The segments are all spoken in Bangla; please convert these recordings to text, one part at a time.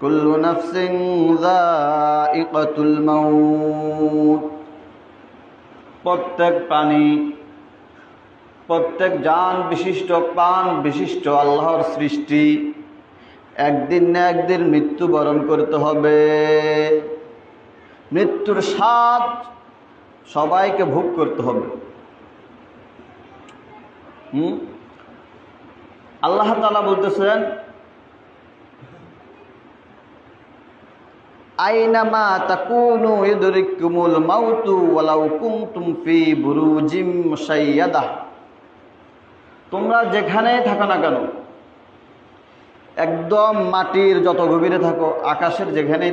কুল্লু নাফসিন যায়িকাতুল মাউত। প্রত্যেক প্রাণী, প্রত্যেক জান বিশিষ্ট, প্রাণ বিশিষ্ট আল্লাহর সৃষ্টি একদিন না একদিন মৃত্যুবরণ করতে হবে। মৃত্যুর স্বাদ সবাইকে ভোগ করতে হবে। আল্লাহ তাআলা বলতেছেন, আইনামা তাকুনু ইউদরিকুমুল মাউতু ওয়ালাউ কুনতুম ফি বুরুজিম মুশাইয়াদাহ। তোমরা যেখানেই থাকো না কেন, একদম মাটির যত গভীরে থাকো, আকাশের যেখানেই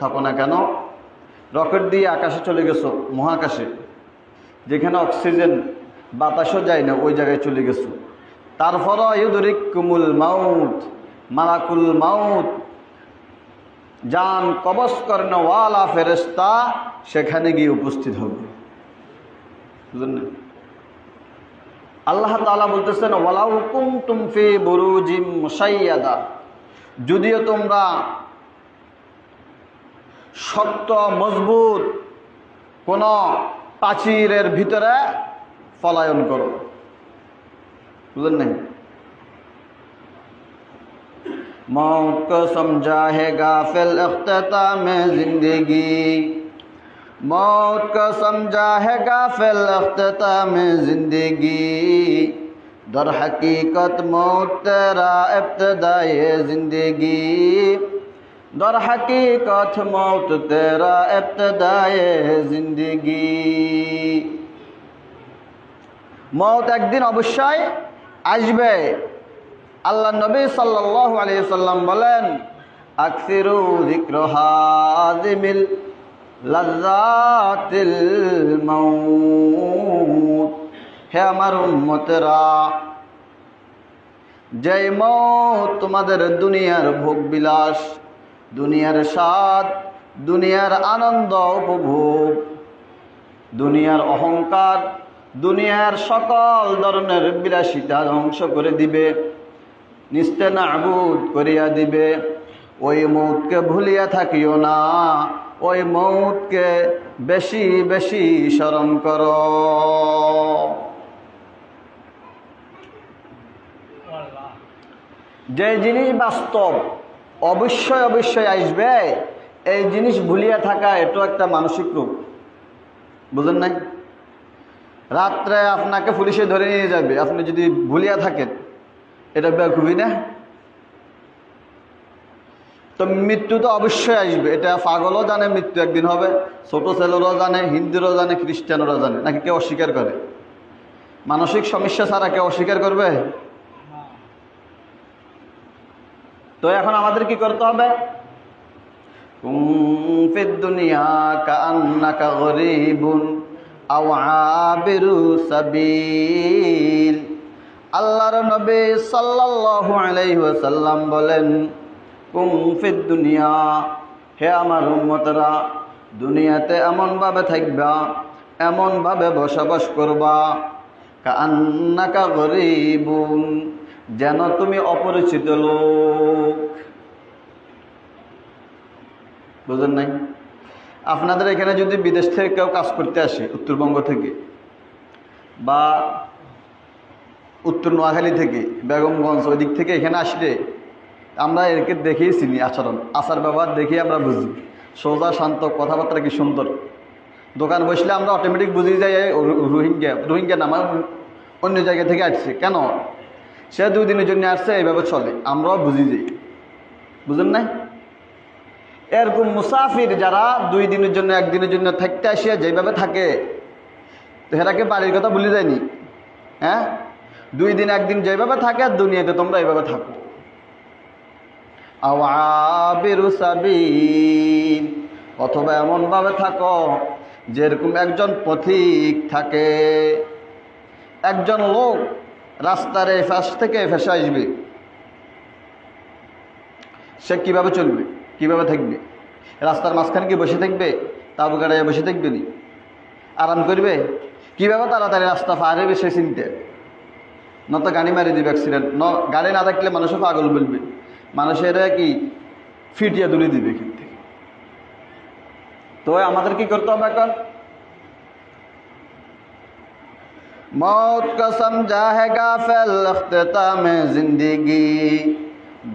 থাকো না কেন, রকেট দিয়ে আকাশে চলে গেছো, মহাকাশে যেখানে অক্সিজেন বাতাসও যায় না, ওই জায়গায় চলে গেছো, তারপরও ইউদরিকুমুল মাউত, মালাকুল মাউত, জান কবজ করনেওয়ালা ফেরেশতা সেখানে গিয়ে উপস্থিত হবে। বুঝলেন? আল্লাহ তাআলা বলতেছেন, ওয়ালাউ কুনতুম ফি বুরুজিম মুশাইয়াদা, যদিও তোমরা শক্ত মজবুত কোন প্রাচীরের ভিতরে পলায়ন করো। বুঝলেন না? मौत को समझा है गाफिल इख्तिताम जिंदगी, मौत को समझा है गाफिल इख्तिताम जिंदगी, दर हकीकत मौत तेरा इब्तिदाए जिंदगी, दर हकीकत मौत तेरा इब्तिदाए जिंदगी। मौत एक दिन अवश्य আসবে। আল্লাহ নবী সাল্লাল্লাহু আলাইহি সাল্লাম বলেন, আকসিরু যিকরা হাযিমিল লাযযাতিল মাউত। হে আমার উম্মতেরা, যেই মওত তোমাদের দুনিয়ার ভোগ বিলাস, দুনিয়ার স্বাদ, দুনিয়ার আনন্দ উপভোগ, দুনিয়ার অহংকার, দুনিয়ার সকল ধরনের বিলাসিতা ধ্বংস করে দিবে, নিস্তেনাবুদ করিয়া দিবে, ওই মৌতকে ভুলিয়া থাকিও না, ওই মৌতকে বেশি বেশি স্মরণ করো। যে জিনিস বাস্তব অবশ্যই অবশ্যই আসবে, এই জিনিস ভুলিয়া থাকা এটা একটা মানসিক রোগ। বুঝেন নাই? রাত্রে আপনাকে পুলিশে ধরে নিয়ে যাবে, আপনি যদি ভুলিয়া থাকেন, এটা বেকুবি না? তো মৃত্যু তো অবশ্যই আসবে, এটা পাগলও জানে মৃত্যু একদিন হবে, ছোট ছেলেরাও জানে, হিন্দুরাও জানে, খ্রিস্টানরাও জানে। নাকি কেউ অস্বীকার করে? মানসিক সমস্যা ছাড়া কেউ অস্বীকার করবে? তো এখন আমাদের কি করতে হবে? কুম ফিদ দুনিয়া কাআন্নাকা গরীবুন আও আবিরু সাবিল। আল্লাহর নবী সাল্লাল্লাহু আলাইহি ওয়াসাল্লাম বলেন, কুম ফিদ দুনিয়া, হে আমার উম্মতরা, দুনিয়াতে এমনভাবে থাকবা, এমনভাবে বসবাস করবা, কাআন্নাকা গরীবুন, যেন তুমি অপরিচিত লোক। বুঝেন নাই? আপনাদের এখানে যদি বিদেশ থেকে কেউ কাজ করতে আসে, উত্তরবঙ্গ থেকে বা উত্তর নোয়াখালী থেকে, বেগমগঞ্জ, ওই দিক থেকে এখানে আসলে আমরা একে দেখেই চিনি, আচার ব্যবহার দেখেই আমরা বুঝি, সোজা শান্ত, কথাবার্তা কি সুন্দর। দোকান বসলে আমরা অটোমেটিক বুঝি যাই রোহিঙ্গা নামা অন্য জায়গা থেকে আসছে। কেন? সে 2 দিনের জন্য আসছে, এইভাবে চলে, আমরাও বুঝি যাই। বুঝেন নাই? এরকম মুসাফির যারা 2 দিনের জন্য, 1 দিনের জন্য থাকতে আসিয়া যেভাবে থাকে, তো এরাকে বাড়ির কথা ভুলে যায়নি? হ্যাঁ, 2 দিন 1 দিন যেভাবে থাকে, দুনিয়াতে তোমরা এইভাবে থাকো। আও আবিরু সাবিল, অথবা এমনভাবে থাকো যেরকম একজন পথিক থাকে। একজন লোক রাস্তার এই পাশ থেকে এই পাশে আসবে, সে কিভাবে চলবে, কিভাবে থাকবে? রাস্তার মাঝখানে কি বসে থাকবে? তাবু গাড়ায় বসে থাকবে নি? আরাম করবে? কিভাবে তাড়াতাড়ি রাস্তা পার হবে সে চিনতে? নত গাড়ি মারি দিবে, অ্যাক্সিডেন্ট। গাড়ি না থাকলে মানুষও পাগল বলবে, মানুষের কি ফিটিয়ে তুলে দিবে এখান থেকে। তো আমাদের কি করতে হবে এখন? मौत का समझा है गाफिल इख्तिताम जिंदगी,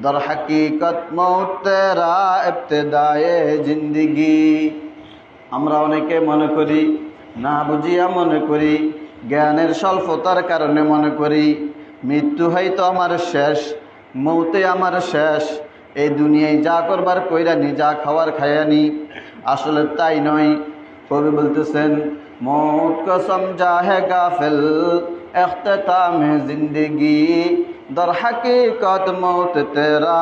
दर हकीकत मौत तेरा इब्तिदाए जिंदगी। আমরা অনেকে মনে করি, না বুঝিয়া মনে করি, জ্ঞানের স্বল্পতার কারণে মনে করি মৃত্যু হয়তো আমার শেষ, মৌতে আমার শেষ, এই দুনিয়ায় যা করবার কইরানি, যা খাওয়ার খায়ানি। আসলে তাই নয়। কবি বলতেছেন, मौत को समझा है गाफिल इख्तिताम जिंदगी, दर हकीकत मौत तेरा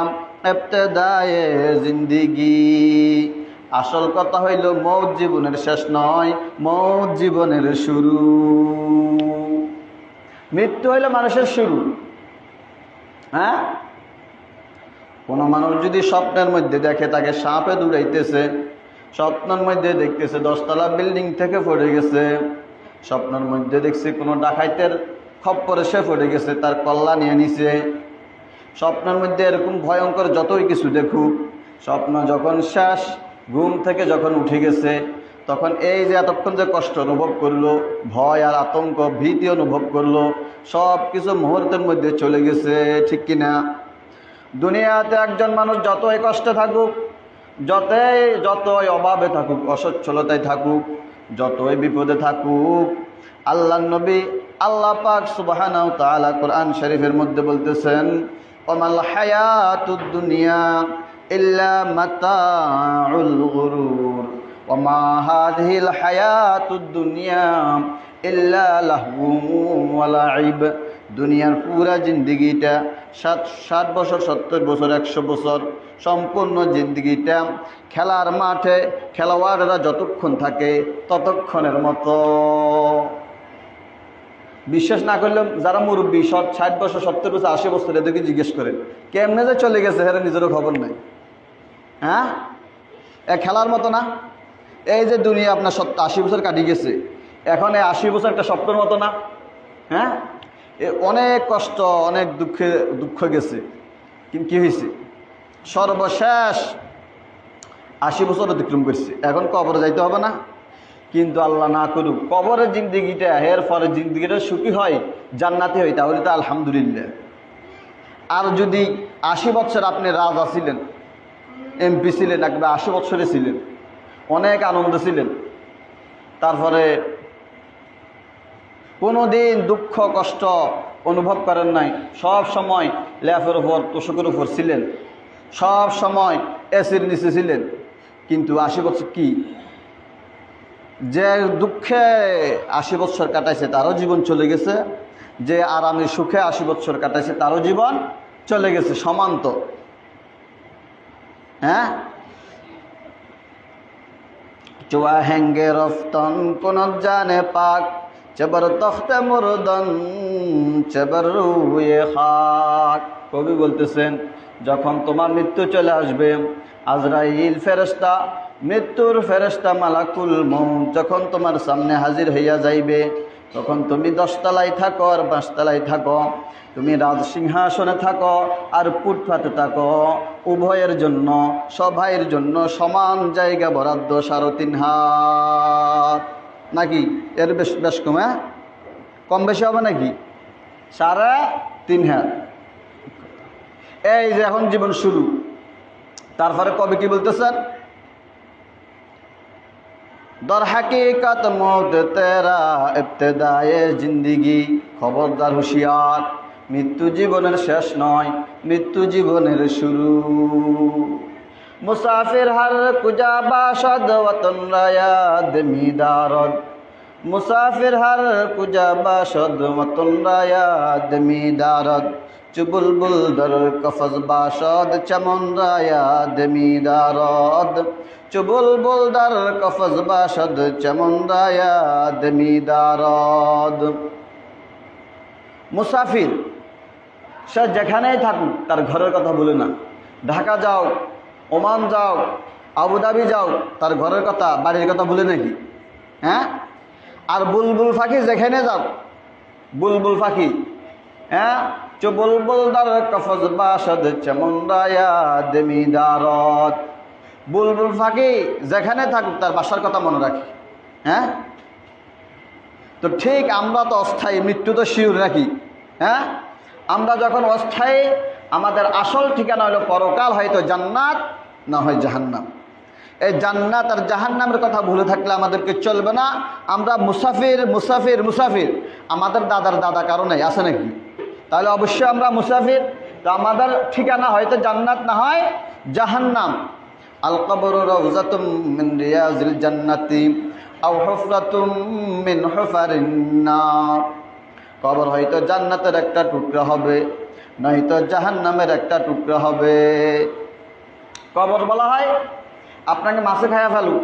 इब्तिदाए जिंदगी। আসল কথা হইল মৌত জীবনের শেষ নয়, মৌত জীবনের শুরু। মৃত্যু হইল মানুষের শুরু। হ্যাঁ, কোনো মানুষ যদি স্বপ্নের মধ্যে দেখে তাকে সাপে দৌড়াইতেছে, স্বপ্নের মধ্যে দেখতেছে 10 তলা বিল্ডিং থেকে পড়ে গেছে, স্বপ্নের মধ্যে দেখছে কোনো ডাকাইতের খপ্পরে সে পড়ে গেছে, তার কল্লা নিয়ে নিছে, স্বপ্নের মধ্যে এরকম ভয়ঙ্কর যতই কিছু দেখুক, স্বপ্ন যখন শেষ, ঘুম থেকে যখন উঠে গেছে, তখন এই যে এতক্ষণ যে কষ্ট অনুভব করলো, ভয় আর আতঙ্ক ভীতি অনুভব করলো, সব কিছু মুহূর্তের মধ্যে চলে গেছে। ঠিক কিনা? দুনিয়াতে একজন মানুষ যতই কষ্টে থাকুক, যতই অভাবে থাকুক, অসচ্ছলতায় থাকুক, যতই বিপদে থাকুক, আল্লাহ নবী আল্লাহ পাক সুবহানাহু ওয়া তাআলা কোরআন শরীফের মধ্যে বলতেছেন, ওমাল হায়াতুদ দুনিয়া ইল্লা মাতাউল গুরুর, ওমা হাযিহিল হায়াতুদ দুনিয়া ইল্লা লাহউম ওয়া লাইব। দুনিয়ার পুরা জিন্দিগিটা 60 বছর, 70 বছর, 100 বছর, সম্পূর্ণ জিন্দিগিটা খেলার মাঠে খেলোয়াড়রা যতক্ষণ থাকে ততক্ষণের মতো। বিশ্বাস না করলে যারা মুরব্বী 60 বছর, 70 বছর, 80 বছর, এদেরকে জিজ্ঞেস করেন কেমনে যে চলে গেছে, এরা নিজেরও খবর নাই। হ্যাঁ, খেলার মতো না? এই যে দুনিয়া আপনার 80 বছর কাটিয়ে গেছে, এখন এই 80 বছর একটা স্বপ্নের মতো না? হ্যাঁ, অনেক কষ্ট, অনেক দুঃখ গেছে, কিন্তু কি হয়েছে? সর্বশেষ 80 বছর অতিক্রম করছে, এখন কবরে যাইতে হবে না? কিন্তু আল্লাহ না করুক কবরের জিন্দিগিটা, এর পরে জিন্দিগিটা সুখী হয়, জান্নাতি হয়, তাহলে তো আলহামদুলিল্লাহ। আর যদি 80 বছর আপনি রাজা ছিলেন, এমপি ছিলেন, একবার 80 বছরে ছিলেন, অনেক আনন্দ ছিলেন, তারপরে কোনো দিন দুঃখ কষ্ট অনুভব করেন নাই, সব সময় ল্যাপের উপর তোষকের উপর ছিলেন, সব সময় এসির নিচে ছিলেন, কিন্তু 80 বছর কি যে দুঃখে 80 বছর কাটাইছে তারও জীবন চলে গেছে, যে আরামে সুখে 80 বছর কাটাইছে তারও জীবন চলে গেছে, সমান তো। হ্যাঁ, চুয়াহেঙ্গে রফতন কোন জানে পাক, চেবর তখতে মুরদন চেবর রুয়ে খাক। কবি বলতেছেন, যখন তোমার মৃত্যু চলে আসবে, আজরাইল ফেরেশতা, মৃত্যুর ফেরেশতা মালাকুল মউত যখন তোমার সামনে হাজির হইয়া যাইবে, তখন তুমি 10 তলায় থাকো আর 5 তলায় থাকো, তুমি রাজসিংহাসনে থাকো আর ফুটপাতে থাকো, উভয়ের জন্য, সবাইয়ের জন্য সমান জায়গা বরাদ্দ 3.5 হাত। নাকি এর বেশ কম? হ্যাঁ, কম বেশি হবে নাকি? 3.5 হাত। এই যে এখন জীবন শুরু, তারপরে কবি কি বলতেছেন? দর হাকিকত মৌত তেরা ইবতিদায়ে জিন্দিগি, খবরদার হুঁশিয়ার, মৃত্যু জীবনের শেষ নয়, মৃত্যু জীবনের শুরু। মুসাফির হর কুজা বাশদ ওয়াতন রায়াদ মিদারদ, মুসাফির হর কুজা বাশদ ওয়াতন রায়াদ মিদারদ, চুবুলবুল দর কফজ বাশদ চমন রায়াদ মিদারদ, চুবুলবুল দর কফজ বাশদ চমন রায়াদ মিদারদ। মুসাফির সে যেখানেই থাকুক তার ঘরের কথা বলে না। ঢাকা যাও, ওমান যাও, আবুধাবি যাও, তার ঘরের কথা, বাড়ির কথা বলে নাকি? হ্যাঁ, আর বুলবুল পাখি যেখানে যাও, বুলবুল পাখি, হ্যাঁ, বুলবুল দার কফজ বাসদ চমন্দায়া দেমিদারত। বুলবুল পাখি যেখানে থাকুক তার বাসার কথা মনে রাখি। হ্যাঁ, তো ঠিক আমরা তো অস্থায়ী, মৃত্যু তো শিওর রাখি। হ্যাঁ, আমরা যখন অস্থায়ী, আমাদের আসল ঠিকানা হলো পরকাল, হয়তো জান্নাত না হয় জাহান্নাম। এই জান্নাত আর জাহান্নামের কথা ভুলে থাকলে আমাদেরকে চলবে না। আমরা মুসাফির মুসাফির মুসাফির, আমাদের দাদার দাদা কারণে আছে নাকি? তাহলে অবশ্যই আমরা মুসাফির। তো আমাদের ঠিকানা হয়তো জান্নাত না হয় জাহান্নাম। আল কবরু রাউযাতুম মিন রিয়াজিল জান্নাতি আও হুফরাতুম মিন হুফারিন নার। কবর হয়তো জান্নাতের একটা টুকরা হবে, নয়তো জাহান্নামের একটা টুকরা হবে। কবর বলা হয় আপনাকে মাছে খায়া ফেলু,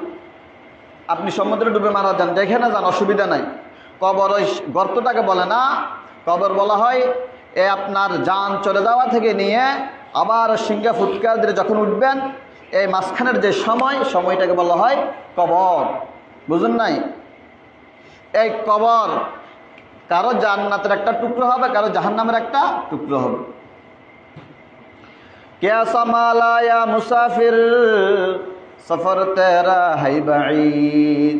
আপনি সমুদ্রে ডুবে মারা যান, যেখানে যান অসুবিধা নাই। কবর ওই গর্তটাকে বলে না, কবর বলা হয় আপনার জান চলে যাওয়া থেকে নিয়ে আবার সিংহা ফুৎকার দিয়ে যখন উঠবেন, এই মাঝখানের যে সময়টাকে বলা হয় কবর। বুঝুন নাই? এই কবর কারো জান্নাতের একটা টুকরো হবে, কারো জাহান্নামের একটা টুকরো হবে। क्या समाला या मुसाफिर सफर तेरा है बईद।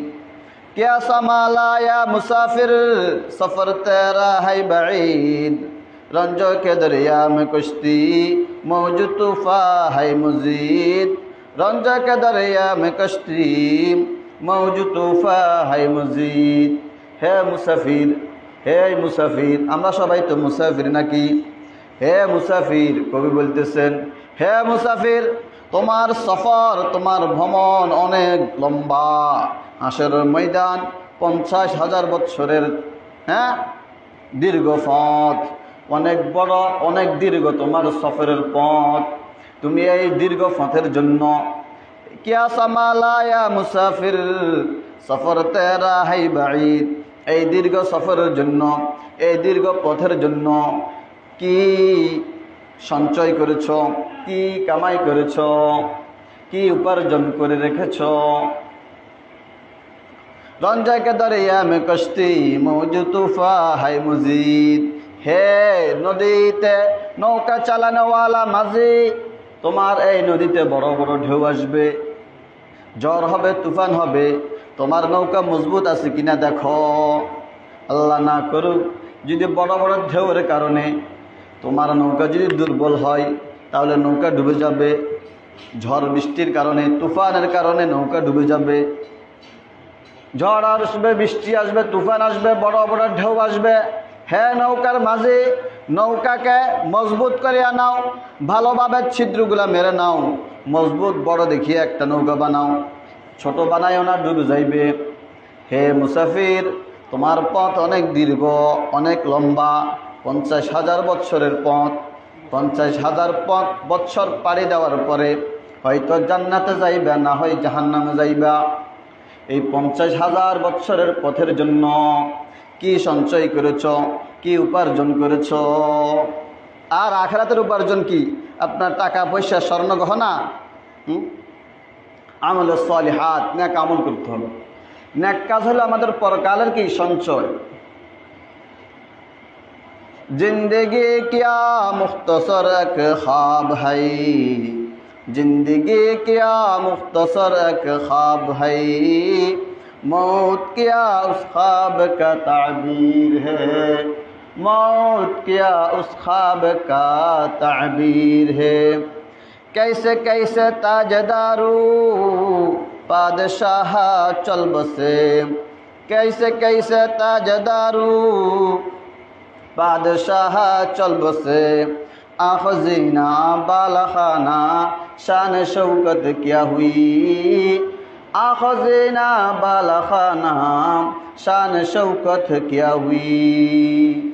क्या समाला या मुसाफिर सफर तेरा है बईद। रंजो के दरिया में कुश्ती मौज तूफा है मजीद। रंजो के दरिया में कश्ती मौज तूफा है मजीद। हे मुसाफिर, হে মুসাফির, আমরা সবাই তো মুসাফির নাকি? হে মুসাফির, কবি বলতেছেন, হে মুসাফির, তোমার সফর, তোমার ভ্রমণ অনেক লম্বা। হাসরের ময়দান 50,000 বৎসরের দীর্ঘ পথ, অনেক বড়, অনেক দীর্ঘ তোমার সফরের পথ। তুমি এই দীর্ঘ পথের জন্য কিয়া সামালা ইয়া মুসাফির সফর তেরা है বাঈদ। এই দীর্ঘ সফরের জন্য, এই দীর্ঘ পথের জন্য কি সঞ্চয় করেছ, কি কামাই করেছ, কি উপার্জন করে রেখেছ। রঞ্জাকে দরিয়া মে কশ্তি মৌজ তুফা হাই মজিদ। হে নদীতে নৌকা চালানোওয়ালা মাঝি, তোমার এই নদীতে বড় বড় ঢেউ আসবে, ঝড় হবে, তুফান হবে, তোমার নৌকা মজবুত আছে কিনা দেখো। আল্লাহ না করুক যদি বড় বড় ঢেউয়ের কারণে তোমার নৌকা যদি দুর্বল হয়, তাহলে নৌকা ডুবে যাবে। ঝড় বৃষ্টির কারণে, তুফানের কারণে নৌকা ডুবে যাবে। ঝড় আসবে, বৃষ্টি আসবে, তুফান আসবে, বড় বড় ঢেউ আসবে। হ্যাঁ নৌকার মাঝে, নৌকাকে মজবুত করে নাও, ভালোভাবে ছিদ্রগুলা মেরে নাও, মজবুত বড় দেখিয়ে একটা নৌকা বানাও, ছোট বানায়ও না, ডুবে যাইবে। হে মুসাফির, তোমার পথ অনেক দীর্ঘ, অনেক লম্বা, 50,000 বৎসরের পথ। 50,000 বৎসর পাড়ি দেওয়ার পরে হয়তো জান্নাতে যাইবা, না হয় জাহান্নামে যাইবা। এই 50,000 বৎসরের পথের জন্য কি সঞ্চয় করেছ, কি উপার্জন করেছ। আর আখিরাতের উপার্জন কি? আপনার টাকা পয়সা, স্বর্ণ গহনা, আমল সালিহাত, নেক আমল করতে হবে। নেক কাজ হলো আমাদের পরকালের কি সঞ্চয়। जिंदगी क्या मुख्तसर एक ख्वाब है, जिंदगी क्या मुख्तसर एक ख्वाब है, मौत क्या उस ख्वाब का ताबीर है, मौत क्या उस ख्वाब का ताबीर है। कैसे कैसे ताजदारू बादशाह चल बसे, कैसे कैसे ताजदारू बादशाह चल बसे, आखजीना बालखाना शान शौकत क्या हुई, आखजीना बालखाना शान शौकत क्या हुई।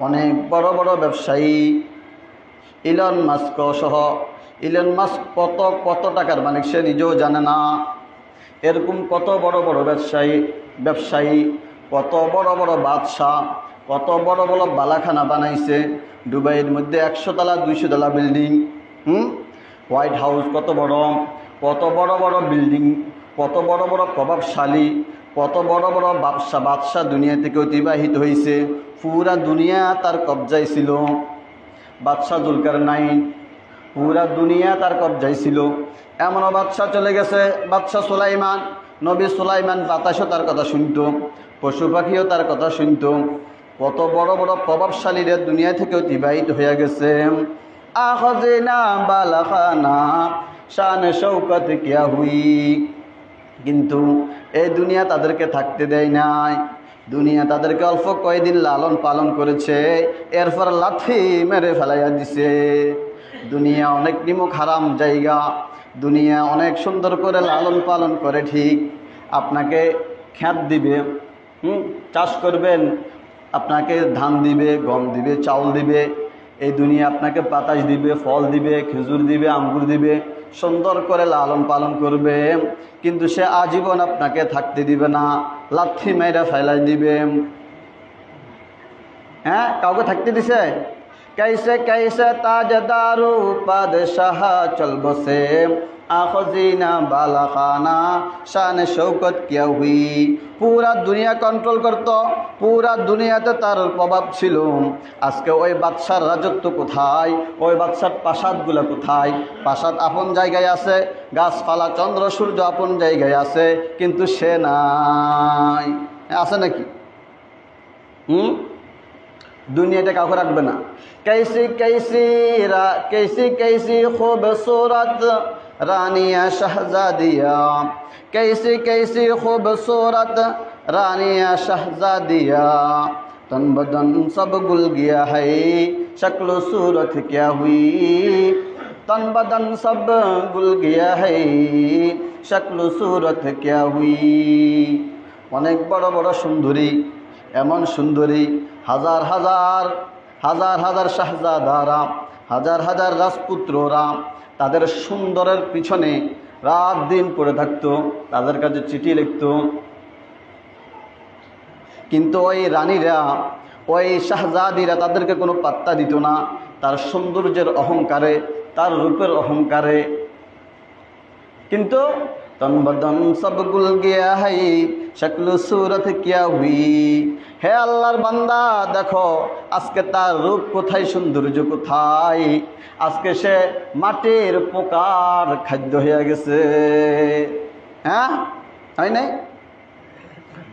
অনেক বড় বড় ব্যবসায়ী, ইলন মাস্ক সহ, ইলন মাস্ক কত টাকার মালিক সে নিজেও জানে না। এরকম কত বড় বড় ব্যবসায়ী, কত বড় বড় বাদশাহ, কত বড় বড় বালাখানা বানাইছে। দুবাইয়ের মধ্যে 100 তলা 200 তলা বিল্ডিং, হোয়াইট হাউস কত বড় বড় বিল্ডিং, কত বড় বড় প্রভাবশালী, কত বড় বড় বাদশাহ দুনিয়া থেকে অতিবাহিত হয়েছে। পুরা দুনিয়া তার কবজায় ছিল। বাদশাহ জুলকারনাইন, পুরা দুনিয়া তার কবজায় ছিল। এমনও বাদশাহ চলে গেছে, বাদশাহ সুলাইমান, নবী সুলাইমান, বাতাসও তার কথা শুনত, পশু পাখিও তার কথা শুনত। কত বড় বড় প্রভাবশালীরা দুনিয়া থেকে অতিবাহিত হয়ে গেছে। আখজিনা বালাখানা শান শৌকত কিয়া হুই, কিন্তু এই দুনিয়া তাদেরকে থাকতে দেয় নাই। দুনিয়া তাদেরকে অল্প কয়েকদিন লালন পালন করেছে, এরপর লাথি মেরে ফেলাইয়া দিছে। দুনিয়া অনেক নিমক হারাম জায়গা, দুনিয়া অনেক সুন্দর করে লালন পালন করে ঠিক, আপনাকে খ্যাত দিবে, চাষ করবেন, আপনাকে ধান দিবে, গম দিবে, চাউল দিবে। এই দুনিয়া আপনাকে বাতাস দিবে, ফল দিবে, খেজুর দিবে, আঙ্গুর দিবে, সুন্দর করে লালন পালন করবে। কিন্তু সে আজীবন আপনাকে থাকতে দিবে না, লাথি মেরে ফেলাই দিবে। হ্যাঁ, কাউকে থাকতে দিছে? कैसे कैसे ताजदारू बादशाह चल बसे आखजीना बालाखाना शान शौकत क्या हुई। পুরা দুনিয়া কন্ট্রোল করত, পুরা দুনিয়াতে তার প্রভাব ছিল। আজকে ওই বাদশার রাজত্ব কোথায়? ওই বাদশার প্রাসাদগুলো কোথায়? প্রাসাদ আপন জায়গায় আছে, গাছপালা চন্দ্র সূর্য আপন জায়গায় আছে, কিন্তু সে নাই। আছে নাকি? দুনিয়াতে কাউকে রাখবে না। कैसी कैसी खूबसूरत रानिया शहजादिया, कैसी कैसी खूबसूरत रानिया शहजादिया, तन बदन सब गुल गया है शक्ल सूरत क्या हुई। तन बदन सब गुल गया है शक्ल सूरत क्या हुई। অনেক বড় বড় সুন্দরী, এমন সুন্দরী, হাজার হাজার হাজার হাজার শাহজাদারা, হাজার হাজার রাজপুত্ররা তাদের সুন্দরের পিছনে রাত দিন পড়ে থাকতো, তাদের কাছে চিঠি লিখত। কিন্তু ওই রানীরা, ওই শাহজাদিরা তাদেরকে কোনো পাত্তা দিত না, তার সৌন্দর্যের অহংকারে, তার রূপের অহংকারে। কিন্তু तन बदन सब गुल गया है शक्ल सूरत क्या हुई। হে আল্লাহর বান্দা, দেখো আজকে তার রূপ কোথায়, সৌন্দর্য কোথায়? আজকে সে মাটির পোকার খাদ্য হয়ে গেছে। হ্যাঁ, হয় নাই?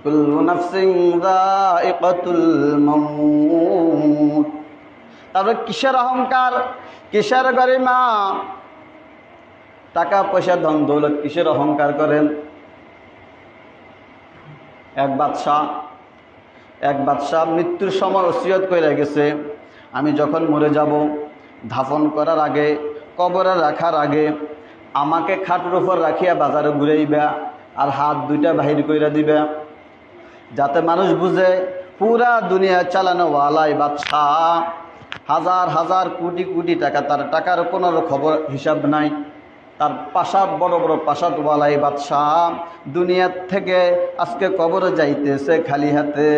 কুল্লু নাফসিন যায়িকাতুল মাউত। তারপরে কিসের অহংকার, কিসের গরিমা, টাকা পয়সা ধন দৌলত, কিসের অহংকার করেন? এক বাদশাহ মৃত্যুর সময় ওসিয়ত করে গেছে, আমি যখন মরে যাব, দাফন করার আগে, কবরে রাখার আগে আমাকে খাটের উপর রাখিয়া বাজারে ঘুরাইবা আর হাত দুইটা বাহির কইরা দিবা, যাতে মানুষ বুঝে পুরা দুনিয়া চালানো ওয়ালাই বাদশাহ। হাজার হাজার কোটি কোটি টাকা, তার টাকার কোনো খবর হিসাব নাই। তার প্রাসাদ, বড় বড় প্রাসাদ ওয়ালাই বাদশাহ দুনিয়ার থেকে আজকে কবরে যাইতেছে খালি হাতে।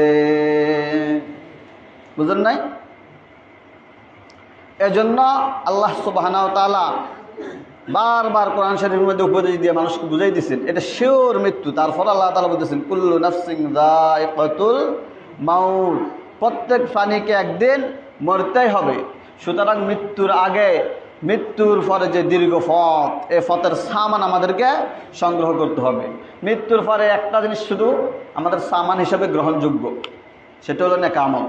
বুঝেন নাই? এজন্য আল্লাহ সুবহানাহু ওয়া তাআলা বারবার কোরআন শরীফের মধ্যে উপদেশ দিয়ে মানুষকে বুঝাই দিচ্ছেন এটা শিওর মৃত্যু। তারপর আল্লাহ তাআলা বলতেছেন কুল্লু নাফসিন যায়িকাতুল মাউত, প্রত্যেক প্রাণীকে একদিন মরতেই হবে। সুতরাং মৃত্যুর আগে, মৃত্যুর পরে যে দীর্ঘ পথ, এই পথের সামান আমাদেরকে সংগ্রহ করতে হবে। মৃত্যুর পরে একটা জিনিস শুধু আমাদের সামান হিসেবে গ্রহণযোগ্য, সেটা হলো নেক আমল।